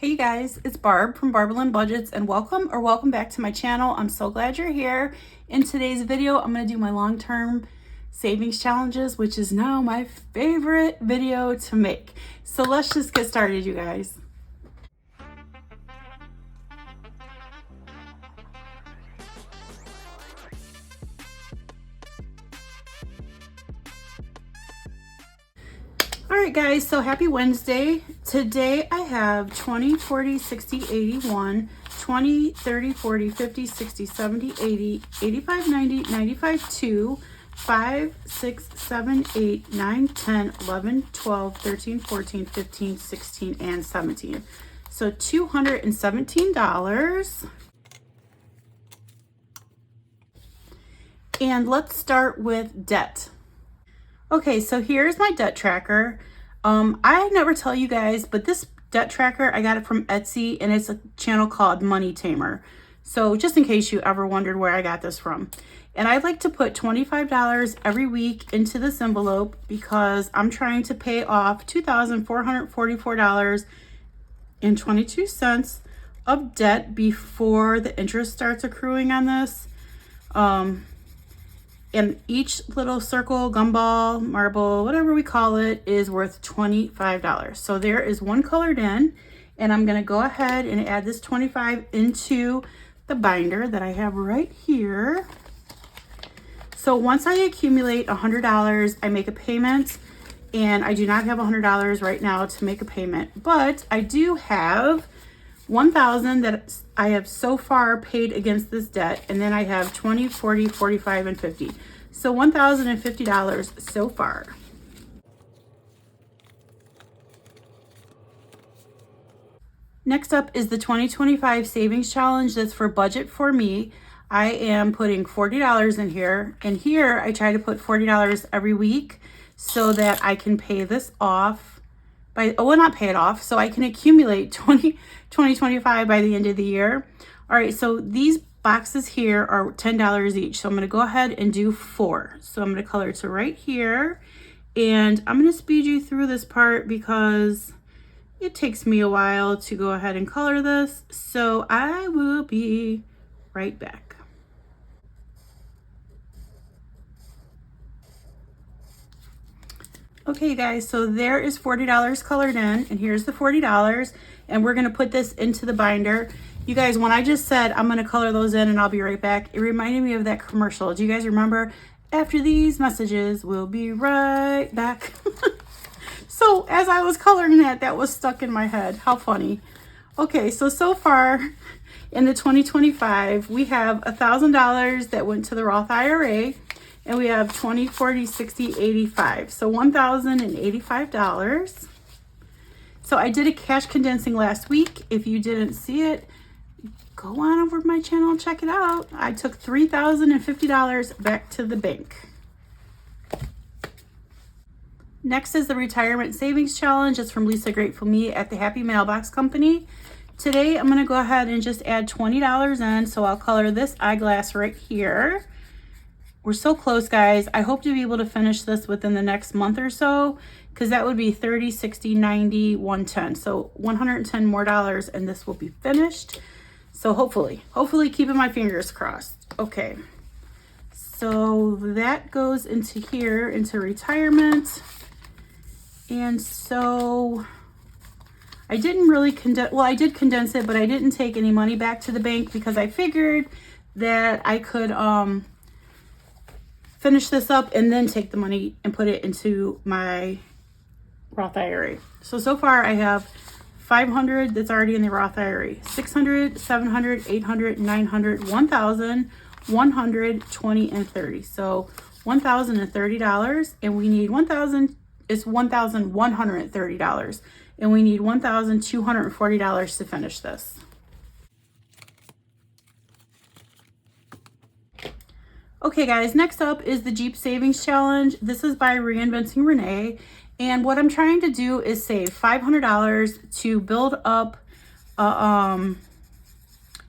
Hey you guys, it's Barb from Barb and I Budgets, and welcome back to my channel. I'm so glad you're here. In today's video, I'm going to do my long-term savings challenges, which is now my favorite video to make. So let's just get started, you guys. Alright guys, so happy Wednesday. Today I have 20, 40, 60, 81, 20, 30, 40, 50, 60, 70, 80, 85, 90, 95, 2, 5, 6, 7, 8, 9, 10, 11, 12, 13, 14, 15, 16, and 17. So $217. And let's start with debt. Okay, so here's my debt tracker. I never tell you guys, but this debt tracker, I got it from Etsy, and it's a channel called Money Tamer. So just in case you ever wondered where I got this from. And I like to put $25 every week into this envelope because I'm trying to pay off $2,444.22 of debt before the interest starts accruing on this. And each little circle, gumball, marble, whatever we call it, is worth $25. So there is one colored in, and I'm gonna go ahead and add this 25 into the binder that I have right here. So once I accumulate $100, I make a payment, and I do not have $100 right now to make a payment, but I do have $1,000 that I have so far paid against this debt, and then I have 20, 40, 45, and 50. So $1,050 so far. Next up is the 2025 savings challenge. That's for budget for me. I am putting $40 in here, and here I try to put $40 every week so that I can pay this off not pay it off, so I can accumulate 2025 by the end of the year. All right, so these boxes here are $10 each. So I'm gonna go ahead and do 4. So I'm gonna color to right here, and I'm gonna speed you through this part because it takes me a while to go ahead and color this. So I will be right back. Okay guys, so there is $40 colored in, and here's the $40, and we're gonna put this into the binder. You guys, when I just said I'm gonna color those in and I'll be right back, it reminded me of that commercial. Do you guys remember? After these messages, we'll be right back. So as I was coloring that was stuck in my head. How funny. Okay, so far in the 2025, we have $1,000 that went to the Roth IRA, and we have 20, 40, 60, 85. So $1,085. So I did a cash condensing last week. If you didn't see it, go on over to my channel and check it out. I took $3,050 back to the bank. Next is the retirement savings challenge. It's from Lisa Grateful Me at the Happy Mailbox Company. Today I'm gonna go ahead and just add $20 in. So I'll color this eyeglass right here. We're so close, guys. I hope to be able to finish this within the next month or so, because that would be 30, 60, 90, 110. So $110 more, and this will be finished. So hopefully keeping my fingers crossed. Okay, so that goes into here, into retirement. And so I didn't really condense, well, I did condense it, but I didn't take any money back to the bank because I figured that I could, finish this up and then take the money and put it into my Roth IRA. So far I have 500 that's already in the Roth IRA, 600, 700, 800, 900, 1,000, 100, 20, and 30. So $1,030, and we need $1,130, and we need $1,240 to finish this. Okay guys, next up is the Jeep Savings Challenge. This is by Reinventing Renee. And what I'm trying to do is save $500 to build up a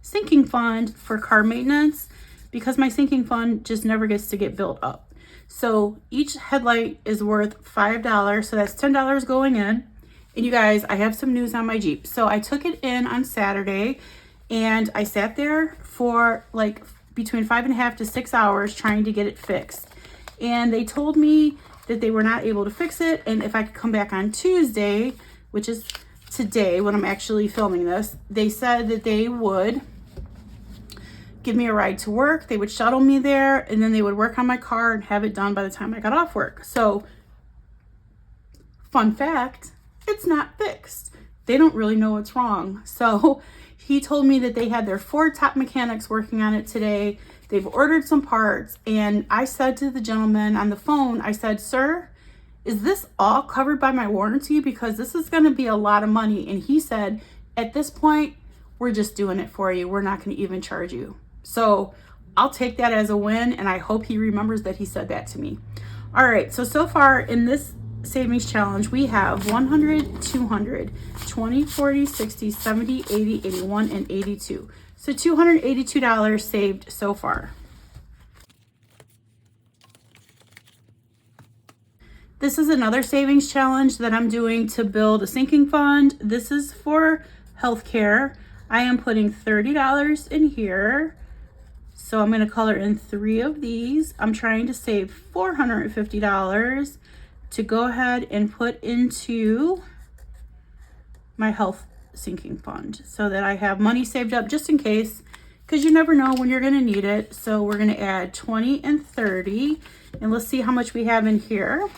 sinking fund for car maintenance, because my sinking fund just never gets to get built up. So each headlight is worth $5. So that's $10 going in. And you guys, I have some news on my Jeep. So I took it in on Saturday and I sat there for like between 5.5 to 6 hours trying to get it fixed. And they told me that they were not able to fix it. And if I could come back on Tuesday, which is today when I'm actually filming this, they said that they would give me a ride to work. They would shuttle me there and then they would work on my car and have it done by the time I got off work. So fun fact, it's not fixed. They don't really know what's wrong. So he told me that they had their 4 top mechanics working on it today. They've ordered some parts. And I said to the gentleman on the phone, I said, sir, is this all covered by my warranty? Because this is going to be a lot of money. And he said, at this point, we're just doing it for you. We're not going to even charge you. So I'll take that as a win. And I hope he remembers that he said that to me. All right. So far in this savings challenge, we have 100, 200, 20, 40, 60, 70, 80, 81, and 82. So $282 saved so far. This is another savings challenge that I'm doing to build a sinking fund. This is for healthcare. I am putting $30 in here. So I'm going to color in 3 of these. I'm trying to save $450 to go ahead and put into my health sinking fund so that I have money saved up just in case, because you never know when you're going to need it. So we're going to add 20 and 30, and let's see how much we have in here.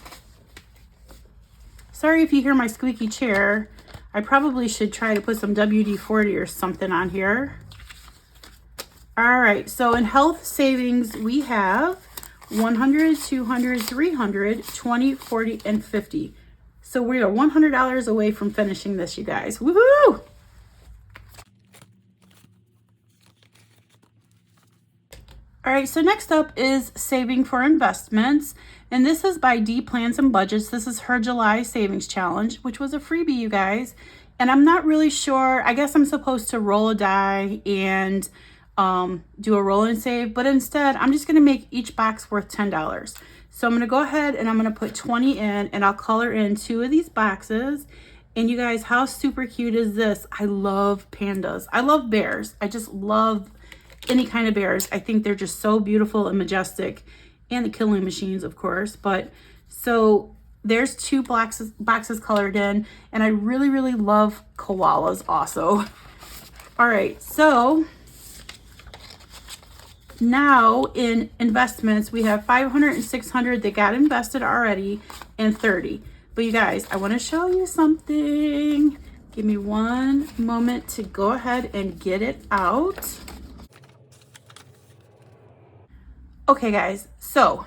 Sorry if you hear my squeaky chair. I probably should try to put some WD-40 or something on here. All right, so in health savings, we have 100, 200, 300, 20, 40, and 50. So we are $100 away from finishing this, you guys. Woohoo! All right, so next up is saving for investments. And this is by D Plans and Budgets. This is her July savings challenge, which was a freebie, you guys. And I'm not really sure. I guess I'm supposed to roll a die and do a roll and save, but instead I'm just going to make each box worth $10. So I'm going to go ahead and I'm going to put 20 in, and I'll color in 2 of these boxes. And you guys, how super cute is this? I love pandas. I love bears. I just love any kind of bears. I think they're just so beautiful and majestic, and the killing machines, of course. But so there's 2 boxes colored in, and I really, really love koalas also. All right, so now in investments, we have 500 and 600 that got invested already, and 30. But you guys, I want to show you something. Give me one moment to go ahead and get it out. Okay guys, so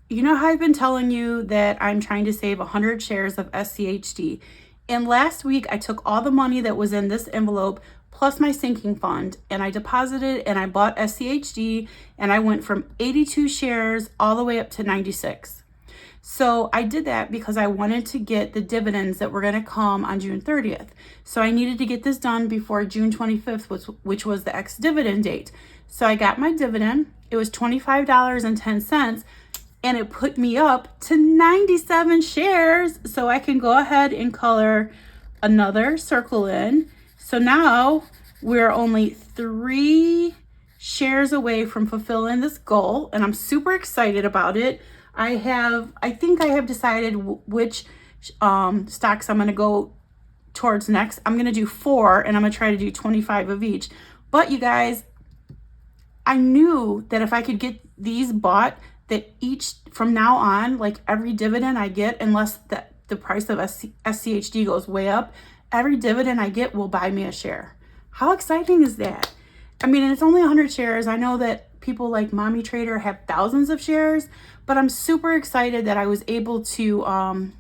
you know how I've been telling you that I'm trying to save 100 shares of SCHD. And last week I took all the money that was in this envelope plus my sinking fund, and I deposited and I bought SCHD, and I went from 82 shares all the way up to 96. So I did that because I wanted to get the dividends that were going to come on June 30th. So I needed to get this done before June 25th, which was the ex-dividend date. So I got my dividend. It was $25.10, and it put me up to 97 shares. So I can go ahead and color another circle in. So now we're only 3 shares away from fulfilling this goal, and I'm super excited about it. I think I have decided which stocks I'm going to go towards next. I'm going to do 4, and I'm going to try to do 25 of each. But you guys, I knew that if I could get these bought, that each from now on, like every dividend I get, unless the price of SCHD goes way up, every dividend I get will buy me a share. How exciting is that? I mean, it's only 100 shares. I know that people like Mommy Trader have thousands of shares, but I'm super excited that I was able to,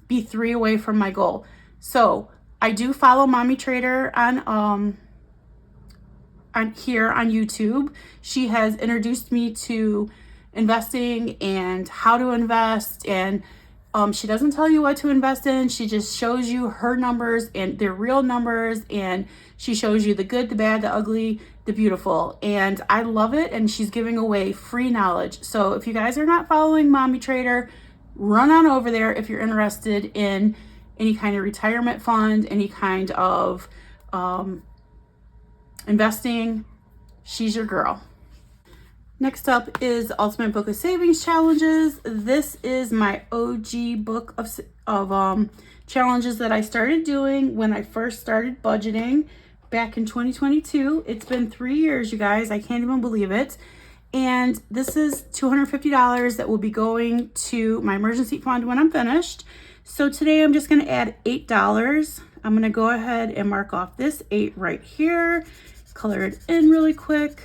be 3 away from my goal. So I do follow Mommy Trader on here on YouTube. She has introduced me to investing and how to invest, and she doesn't tell you what to invest in. She just shows you her numbers, and they're real numbers, and she shows you the good, the bad, the ugly, the beautiful. And I love it, and she's giving away free knowledge. So if you guys are not following Mommy Trader, run on over there if you're interested in any kind of retirement fund, any kind of investing, she's your girl. Next up is Ultimate Book of Savings Challenges. This is my OG book of challenges that I started doing when I first started budgeting back in 2022. It's been 3 years, you guys. I can't even believe it. And this is $250 that will be going to my emergency fund when I'm finished. So today I'm just going to add $8. I'm going to go ahead and mark off this 8 right here, color it in really quick,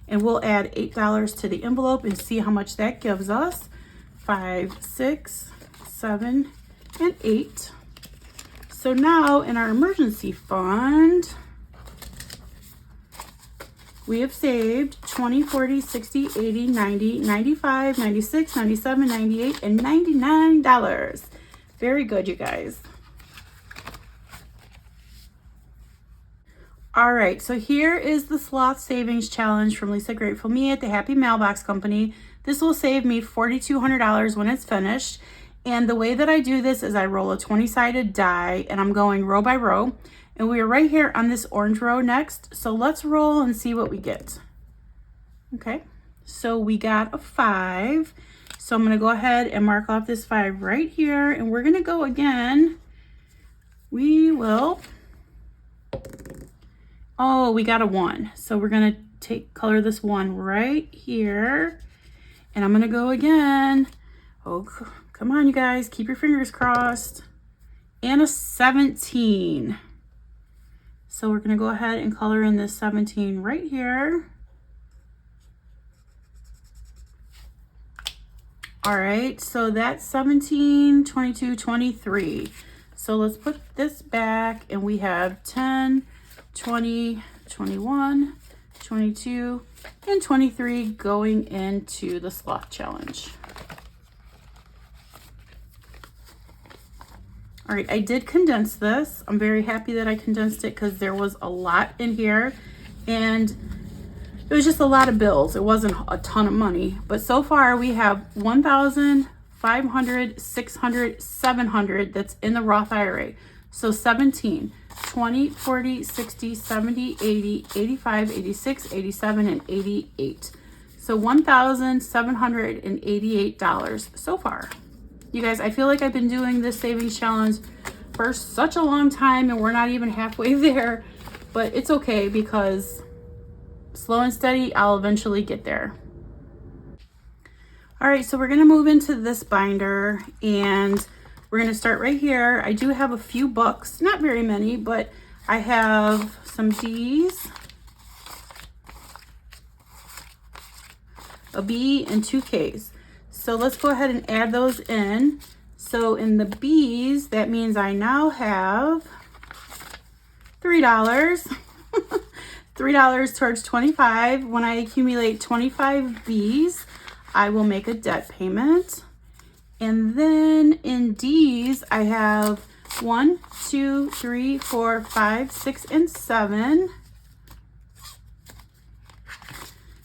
and we'll add $8 to the envelope and see how much that gives us. 5, 6, 7, and 8. So now in our emergency fund, we have saved 20, 40, 60, 80, 90, 95, 96, 97, 98, and $99. Very good, you guys. All right, so here is the Sloth Savings Challenge from Lisa Grateful Me at the Happy Mailbox Company. This will save me $4,200 when it's finished. And the way that I do this is I roll a 20-sided die, and I'm going row by row. And we are right here on this orange row next. So let's roll and see what we get. Okay, so we got a 5. So I'm going to go ahead and mark off this 5 right here. And we're going to go again. We will... Oh, we got a 1. So we're going to color this 1 right here. And I'm going to go again. Oh, come on, you guys. Keep your fingers crossed. And a 17. So we're going to go ahead and color in this 17 right here. All right, so that's 17, 22, 23. So let's put this back, and we have 10, 20, 21, 22, and 23 going into the Sloth Challenge. All right, I did condense this. I'm very happy that I condensed it because there was a lot in here, and it was just a lot of bills. It wasn't a ton of money, but so far we have 1,000, 500, 600, 700 that's in the Roth IRA. So 17, 20, 40, 60, 70, 80, 85, 86, 87, and 88. So $1,788 so far. You guys, I feel like I've been doing this savings challenge for such a long time, and we're not even halfway there, but it's okay because slow and steady, I'll eventually get there. All right, so we're gonna move into this binder, and we're gonna start right here. I do have a few books, not very many, but I have some D's, a B, and 2 K's. So let's go ahead and add those in. So in the B's, that means I now have $3. $3 towards 25. When I accumulate 25 B's, I will make a debt payment. And then in D's, I have 1, 2, 3, 4, 5, 6, and 7.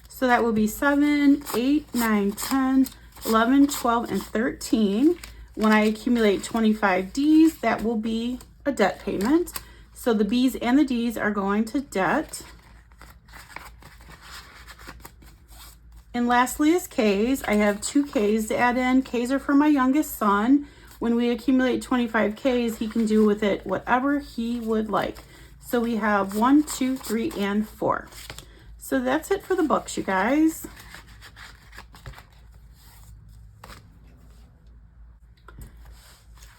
So that will be 7, 8, 9, 10, 11, 12, and 13. When I accumulate 25 D's, that will be a debt payment. So the B's and the D's are going to debt. And lastly is K's. I have 2 K's to add in. K's are for my youngest son. When we accumulate 25 K's, he can do with it whatever he would like. So we have 1, 2, 3, and 4. So that's it for the books, you guys.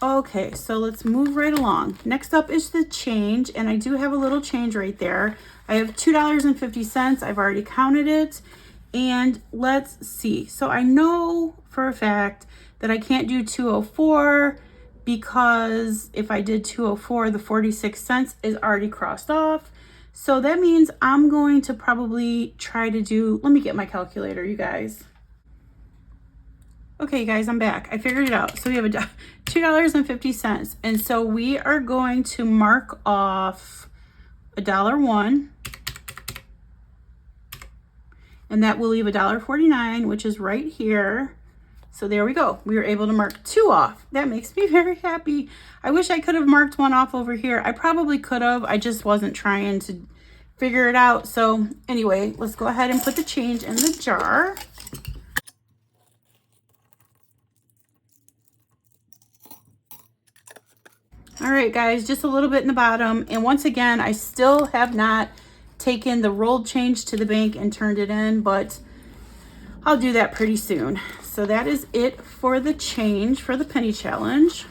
Okay, so let's move right along. Next up is the change, and I do have a little change right there. I have $2.50. I've already counted it. And let's see. So I know for a fact that I can't do 204 because if I did 204, the 46 cents is already crossed off. So that means I'm going to probably try to do, let me get my calculator, you guys. Okay, you guys, I'm back. I figured it out. So we have $2.50. And so we are going to mark off $1.01. And that will leave $1.49, which is right here. So there we go. We were able to mark 2 off. That makes me very happy. I wish I could have marked 1 off over here. I probably could have. I just wasn't trying to figure it out. So anyway, let's go ahead and put the change in the jar. All right, guys, just a little bit in the bottom. And once again, I still have not taken the rolled change to the bank and turned it in, but I'll do that pretty soon. So that is it for the change for the penny challenge.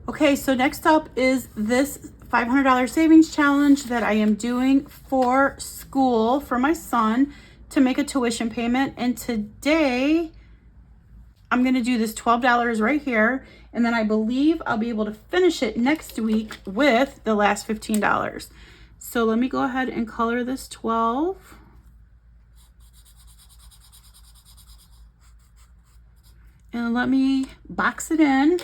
Okay, so next up is this $500 savings challenge that I am doing for school for my son to make a tuition payment. And today I'm going to do this $12 right here. And then I believe I'll be able to finish it next week with the last $15. So let me go ahead and color this 12. And let me box it in.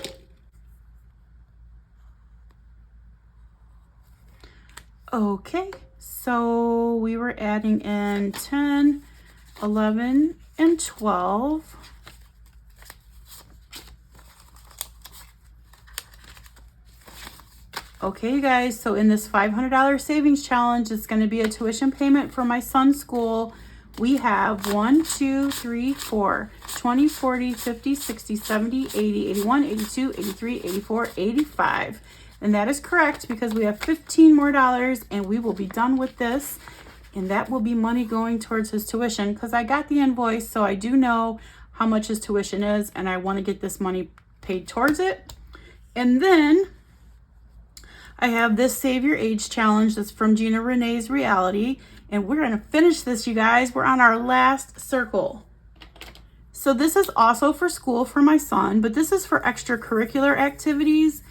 Okay, so we were adding in 10, 11, and 12. Okay, you guys, so in this $500 savings challenge, it's going to be a tuition payment for my son's school. We have 1, 2, 3, 4, 20, 40, 50, 60, 70, 80, 81, 82, 83, 84, 85. And that is correct because we have 15 more dollars and we will be done with this. And that will be money going towards his tuition because I got the invoice, so I do know how much his tuition is and I want to get this money paid towards it. And then I have this Save Your Age challenge that's from Gina Renee's Reality. And we're going to finish this, you guys. We're on our last circle. So this is also for school for my son, but this is for extracurricular activities.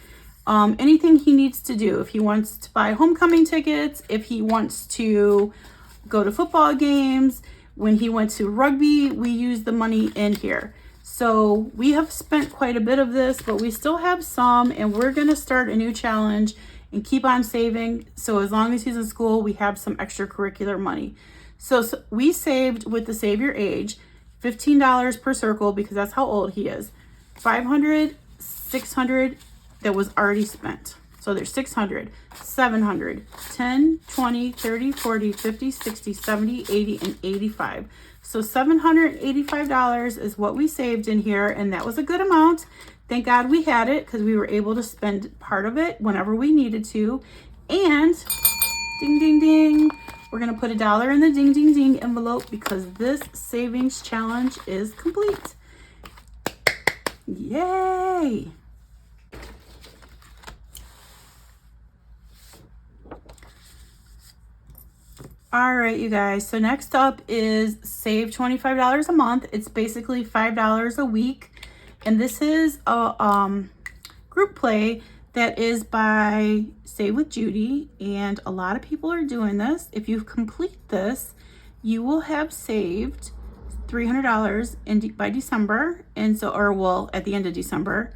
Anything he needs to do. If he wants to buy homecoming tickets, if he wants to go to football games, when he went to rugby, we use the money in here. So we have spent quite a bit of this, but we still have some, and we're going to start a new challenge and keep on saving. So as long as he's in school, we have some extracurricular money. So we saved with the Save Your Age, $15 per circle because that's how old he is. 500, 600 that was already spent. So there's 600, 700, 10, 20, 30, 40, 50, 60, 70, 80, and 85. So $785 is what we saved in here, and that was a good amount. Thank God we had it because we were able to spend part of it whenever we needed to. And ding, ding, ding, we're going to put $1 in the ding, ding, ding envelope because this savings challenge is complete. Yay! All right, you guys. So next up is save $25 a month. It's basically $5 a week. And this is a group play that is by Save with Judy. And a lot of people are doing this. If you complete this, you will have saved $300 by December. And so, or well, at the end of December.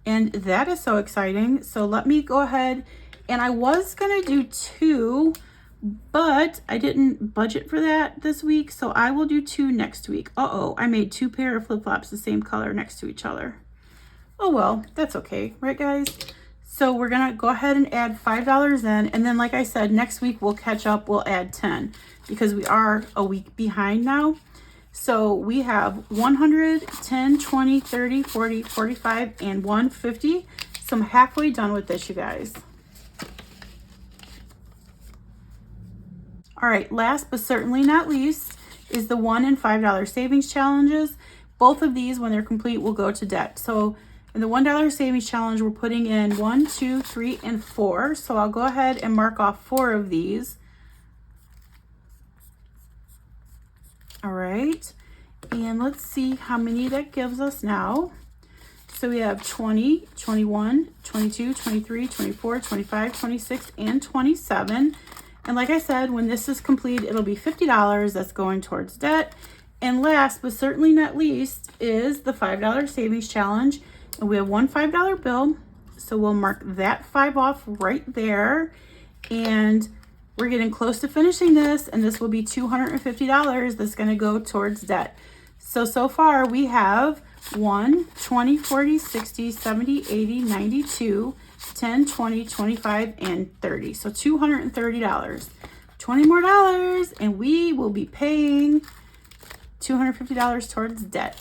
And that is so exciting. So let me go ahead. And I was going to do 2, but I didn't budget for that this week, so I will do 2 next week. Uh-oh, I made 2 pair of flip-flops the same color next to each other. Oh well, that's okay, right guys? So we're gonna go ahead and add $5 in, and then like I said, next week we'll catch up, we'll add 10, because we are a week behind now. So we have 100, 10, 20, 30, 40, 45, and 150. So I'm halfway done with this, you guys. All right, last but certainly not least is the $1 and $5 savings challenges. Both of these, when they're complete, will go to debt. So in the $1 savings challenge, we're putting in 1, 2, 3, and 4. So I'll go ahead and mark off 4 of these. All right, and let's see how many that gives us now. So we have 20, 21, 22, 23, 24, 25, 26, and 27. And like I said, when this is complete, it'll be $50 that's going towards debt. And last but certainly not least is the $5 savings challenge. And we have one $5 bill. So we'll mark that 5 off right there. And We're getting close to finishing this, and this will be $250 that's going to go towards debt. So far we have 1, 20, 40, 60, 70, 80, 92, 10, 20, 25, and 30. So $230. 20 more dollars, and we will be paying $250 towards debt.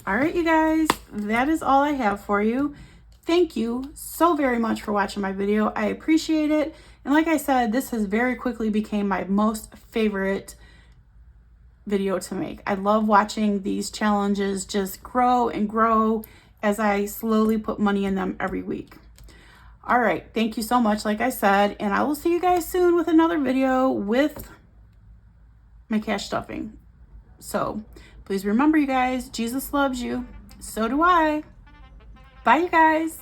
All right, you guys, that is all I have for you. Thank you so very much for watching my video. I appreciate it. And like I said, this has very quickly became my most favorite video to make. I love watching these challenges just grow and grow as I slowly put money in them every week. All right, thank you so much, like I said, and I will see you guys soon with another video with my cash stuffing. So please remember, you guys, Jesus loves you. So do I. Bye, you guys.